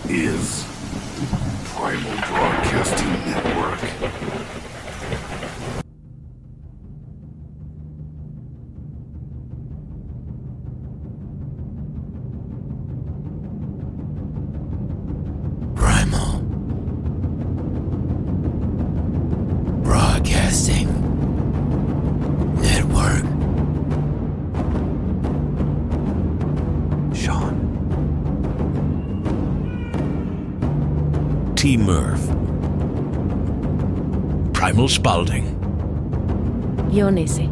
is Primal Broadcasting Network. Primal Broadcasting Network. Sean. T. Murph. Primal Spalding. Ionese.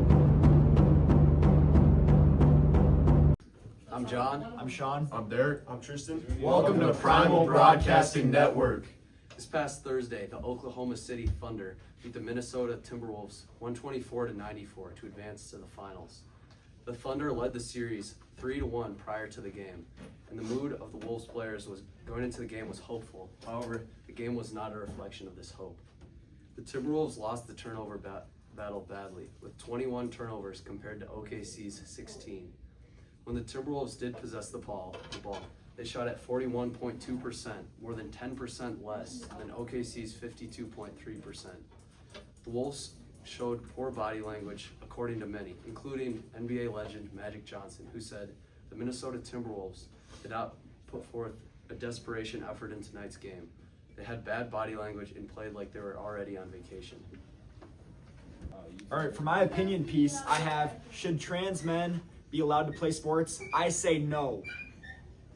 I'm John. I'm Sean. I'm Derek. I'm Tristan. Welcome to Primal Broadcasting Network. This past Thursday, the Oklahoma City Thunder beat the Minnesota Timberwolves 124-94 to advance to the finals. The Thunder led the series 3-1 prior to the game, and the mood of the Wolves players was going into the game was hopeful. However, the game was not a reflection of this hope. The Timberwolves lost the turnover battle badly, with 21 turnovers compared to OKC's 16. When the Timberwolves did possess the ball, they shot at 41.2%, more than 10% less than OKC's 52.3%. The Wolves showed poor body language, according to many, including NBA legend Magic Johnson, who said the Minnesota Timberwolves did not put forth a desperation effort in tonight's game. They had bad body language and played like they were already on vacation. All right, for my opinion piece, I have, should trans men be allowed to play sports? I say no.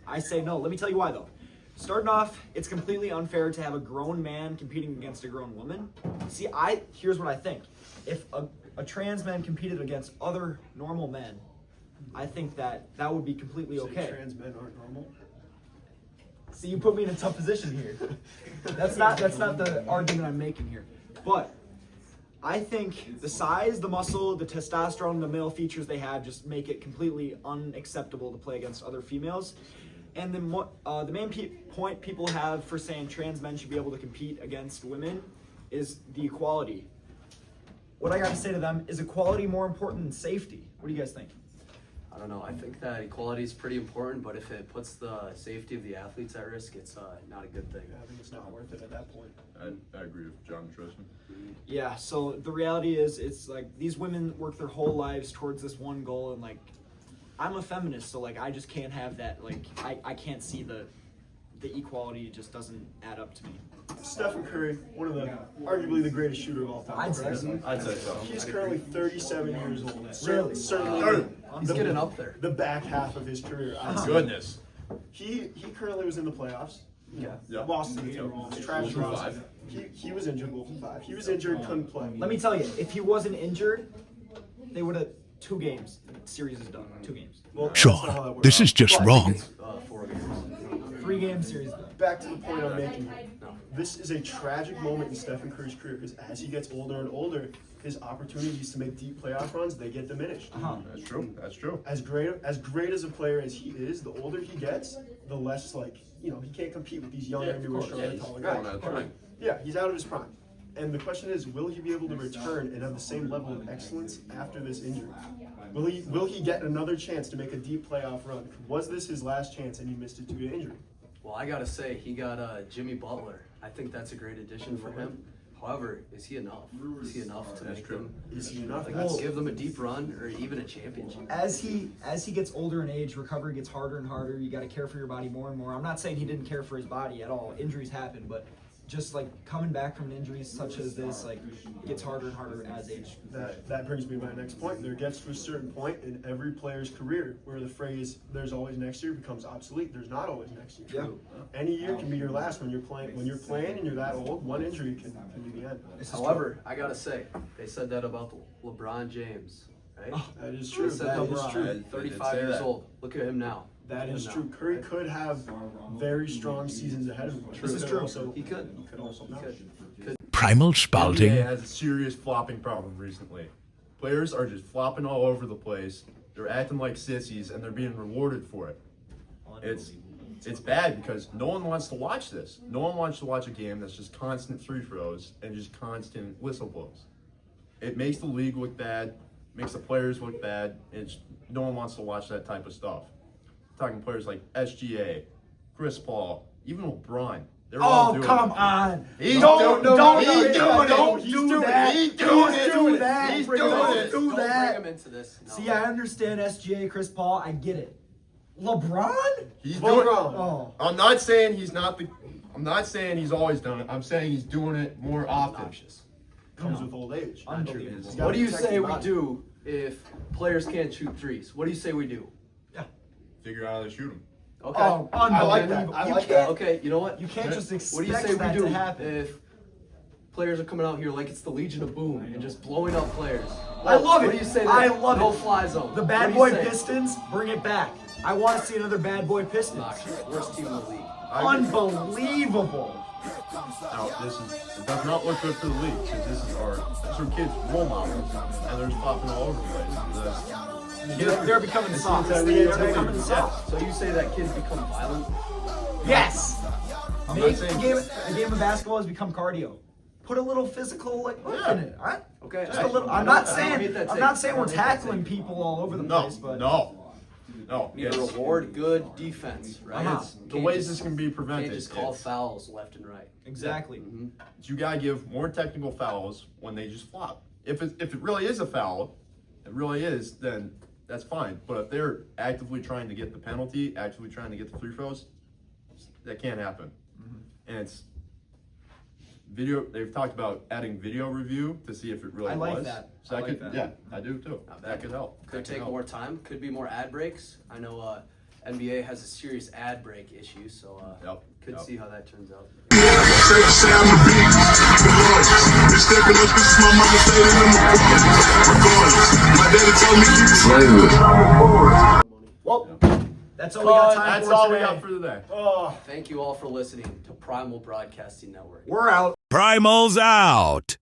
I say no. Let me tell you why, though. Starting off, it's completely unfair to have a grown man competing against a grown woman. See, here's what I think. If a trans man competed against other normal men, I think that would be completely okay. Trans men aren't normal. See, you put me in a tough position here. That's not the argument I'm making here. But I think the size, the muscle, the testosterone, the male features they have just make it completely unacceptable to play against other females. And the main point people have for saying trans men should be able to compete against women is the equality. What I got to say to them, is equality more important than safety? What do you guys think? I don't know. I think that equality is pretty important, but if it puts the safety of the athletes at risk, it's not a good thing. I think it's not worth it at that point. I agree with John and Tristan. Yeah, so the reality is, it's like these women work their whole lives towards this one goal, and like, I'm a feminist, so like I just can't have that. Like I can't see the equality. It just doesn't add up to me. Stephen Curry, one of arguably the greatest shooter of all time. I'd say so. I'd say so. He's currently 37 years old. Really? Certainly, He's getting up there. The back half of his career. I'd say. Goodness. He currently was in the playoffs. Yeah. Lost to the Timberwolves. Trash loss. He was injured. Wolf in 5. He was injured. Couldn't play. Let me tell you, if he wasn't injured, they would have 2 games. The series is done. 2 games. Well, Sean, this is just wrong. 4 games. 3-game series done. Back to the point I'm making. This is a tragic moment in Stephen Curry's career because as he gets older and older, his opportunities to make deep playoff runs, they get diminished. That's true. That's true. As great as a player as he is, the older he gets, the less he can't compete with these younger, newer, stronger, taller guys. Yeah, he's out of his prime. And the question is, will he be able to return and have the same level of excellence after this injury? Will he get another chance to make a deep playoff run? Was this his last chance and he missed it due to injury? Well, I gotta say, he got Jimmy Butler. I think that's a great addition for him. However, is he enough? Is he enough to make them? Is he enough? Give them a deep run or even a championship? As he gets older in age, recovery gets harder and harder. You got to care for your body more and more. I'm not saying he didn't care for his body at all. Injuries happen, but just like coming back from injuries such as this, like gets harder and harder as age. That brings me to my next point. There gets to a certain point in every player's career where the phrase "there's always next year" becomes obsolete. There's not always next year. Yeah. Any year can be your last when you're playing. When you're playing and you're that old, one injury can be the end. However, I gotta say, they said that about LeBron James, right? That is true. They said That is LeBron, true. 35 years old. Look at him now. That is true. Curry could have very strong seasons ahead of him. This is true. Also, He could. He could also not. Primal NBA Spalding. has a serious flopping problem recently. Players are just flopping all over the place. They're acting like sissies, and they're being rewarded for it. It's bad because no one wants to watch this. No one wants to watch a game that's just constant free throws and just constant whistle blows. It makes the league look bad, makes the players look bad, and no one wants to watch that type of stuff. Talking players like SGA, Chris Paul, even LeBron. They're all Oh, doing come it. on. He's Don't doing do it. that. He's Don't doing do it. that. He's doing Don't it. do that. He's Don't doing it. do Don't bring that. him into this. No. See, I understand SGA, Chris Paul. I get it. LeBron? He's doing it. Oh. I'm not saying he's not the. I'm not saying he's always done it. I'm saying he's doing it more often. Obnoxious. Comes with old age. Unbelievable. You gotta What do you protect say your we body. do if players can't shoot threes? What do you say we do? Figure out how to shoot him. Okay. Oh, I like that. unbelievable. I You like can't- Okay, you know what? You can't just What do you expect say we that do to happen. if players are coming out here like it's the Legion of Boom and just blowing up players? I love it. What do you say? To I that? love no it. fly zone. The What bad do you boy say? Pistons, bring it back. I want to see another bad boy Pistons. Obnoxious. Worst team in the league. Unbelievable. Now, it does not look good for the league because these are kids' role models, and they're just popping all over the place. They're becoming soft. that They're really becoming is, soft. So you say that kids become violent? Yes. I'm Make not saying the game of basketball has become cardio. Put a little physical like oomph in it. All right? Okay. Just a little. I I'm don't- not I don't hate saying. that I'm take. not saying I we're don't hate that tackling take. people all over the No, place, but no. Need to Yes. reward good defense, right? Uh-huh. The Can't ways just- this can be prevented. Can't just call it's- fouls left and right. exactly. You gotta give more technical fouls when they just flop. If it really is a foul, it really is, then that's fine. But if they're actively trying to get the penalty, actively trying to get the free throws, that can't happen. And it's video. They've talked about adding video review to see if it really I like was. that. So I that like could, that. yeah, I do too. That could help. Could That take help. more time. Could be more ad breaks. I know NBA has a serious ad break issue, so Yep, could yep. see how that turns out. Say I'm the beat, regardless. Been stepping up, this is my mama saying in the regardless. My daddy told me keep it. Well, that's all we got time That's for all today. we got for today. Oh. Thank you all for listening to Primal Broadcasting Network. We're out. Primal's out.